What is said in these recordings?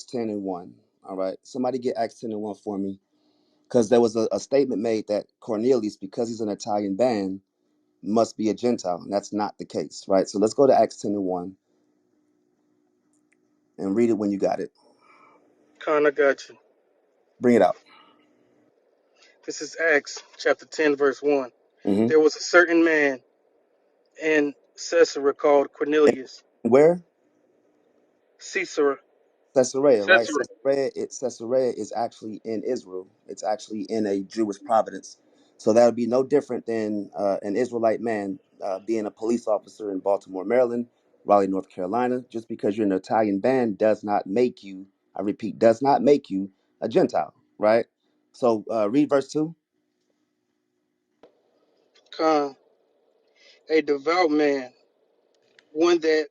10 and 1. All right. Somebody get Acts 10 and 1 for me. Because there was a statement made that Cornelius, because he's an Italian band, must be a Gentile. And that's not the case, right? So let's go to Acts 10 and 1 and read it when you got it. Con, I got you. Bring it out. This is Acts chapter 10, verse 1. Mm-hmm. There was a certain man in Caesarea called Cornelius. Where? Caesarea. Caesarea, right? Caesarea. Caesarea is actually in Israel. It's actually in a Jewish province. So that would be no different than an Israelite man being a police officer in Baltimore, Maryland, Raleigh, North Carolina. Just because you're an Italian band does not make you, I repeat, does not make you a Gentile, right? So read verse 2. Con, a devout man, one that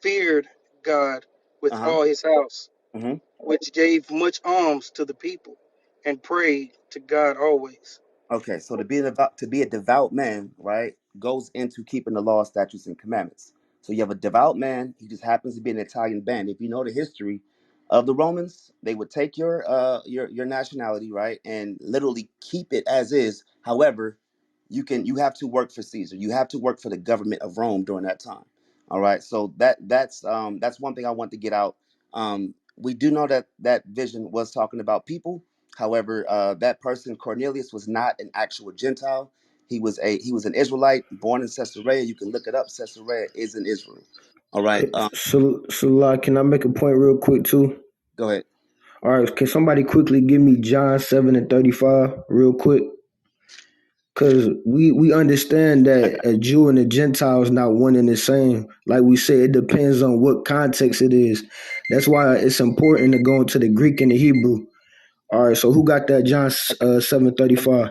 feared God with Uh-huh. all his house, Mm-hmm. which gave much alms to the people, and prayed to God always. Okay, so to be a devout man, right, goes into keeping the law, statutes, and commandments. So you have a devout man. He just happens to be an Italian band. If you know the history of the Romans, they would take your nationality, right, and literally keep it as is. However, you have to work for Caesar. You have to work for the government of Rome during that time. All right. So that's one thing I want to get out. We do know that that vision was talking about people. However, that person Cornelius was not an actual Gentile. He was an Israelite born in Caesarea. You can look it up. Caesarea is in Israel. All right. So, can I make a point real quick too? Go ahead. All right, can somebody quickly give me John 7:35 real quick? Because we understand I that got a Jew and a Gentile is not one and the same. Like we said, it depends on what context it is. That's why it's important to go into the Greek and the Hebrew. All right, so who got that John 7:35?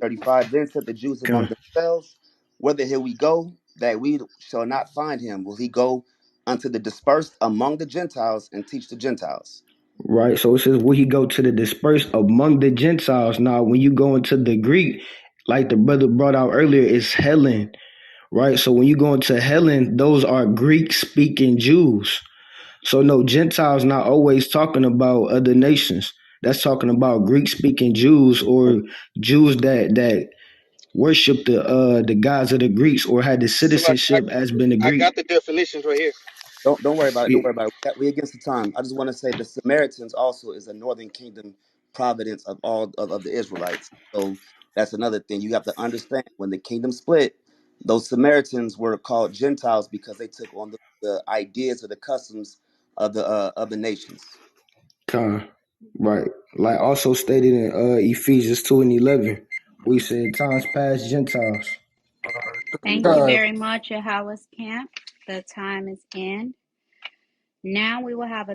35. Then said the Jews among Okay. themselves, whither here we go, that we shall not find him. Will he go unto the dispersed among the Gentiles and teach the Gentiles? Right, so it says, will he go to the dispersed among the Gentiles? Now, when you go into the Greek, like the brother brought out earlier, it's Helen, right? So when you go into Helen, those are Greek speaking Jews. So no, Gentiles not always talking about other nations. That's talking about Greek speaking Jews or Jews that worship the gods of the Greeks or had the So citizenship as being a I Greek. got the definitions right here. Don't worry about it. Don't Yeah, worry about it. We against the time. I just want to say the Samaritans also is a northern kingdom providence of all of the Israelites. So that's another thing you have to understand. When the kingdom split, those Samaritans were called Gentiles because they took on the ideas or the customs of the nations. Con, right. Like also stated in Ephesians 2:11, we said times past Gentiles. Thank you very much, Yahawah's camp. The time is in. Now we will have a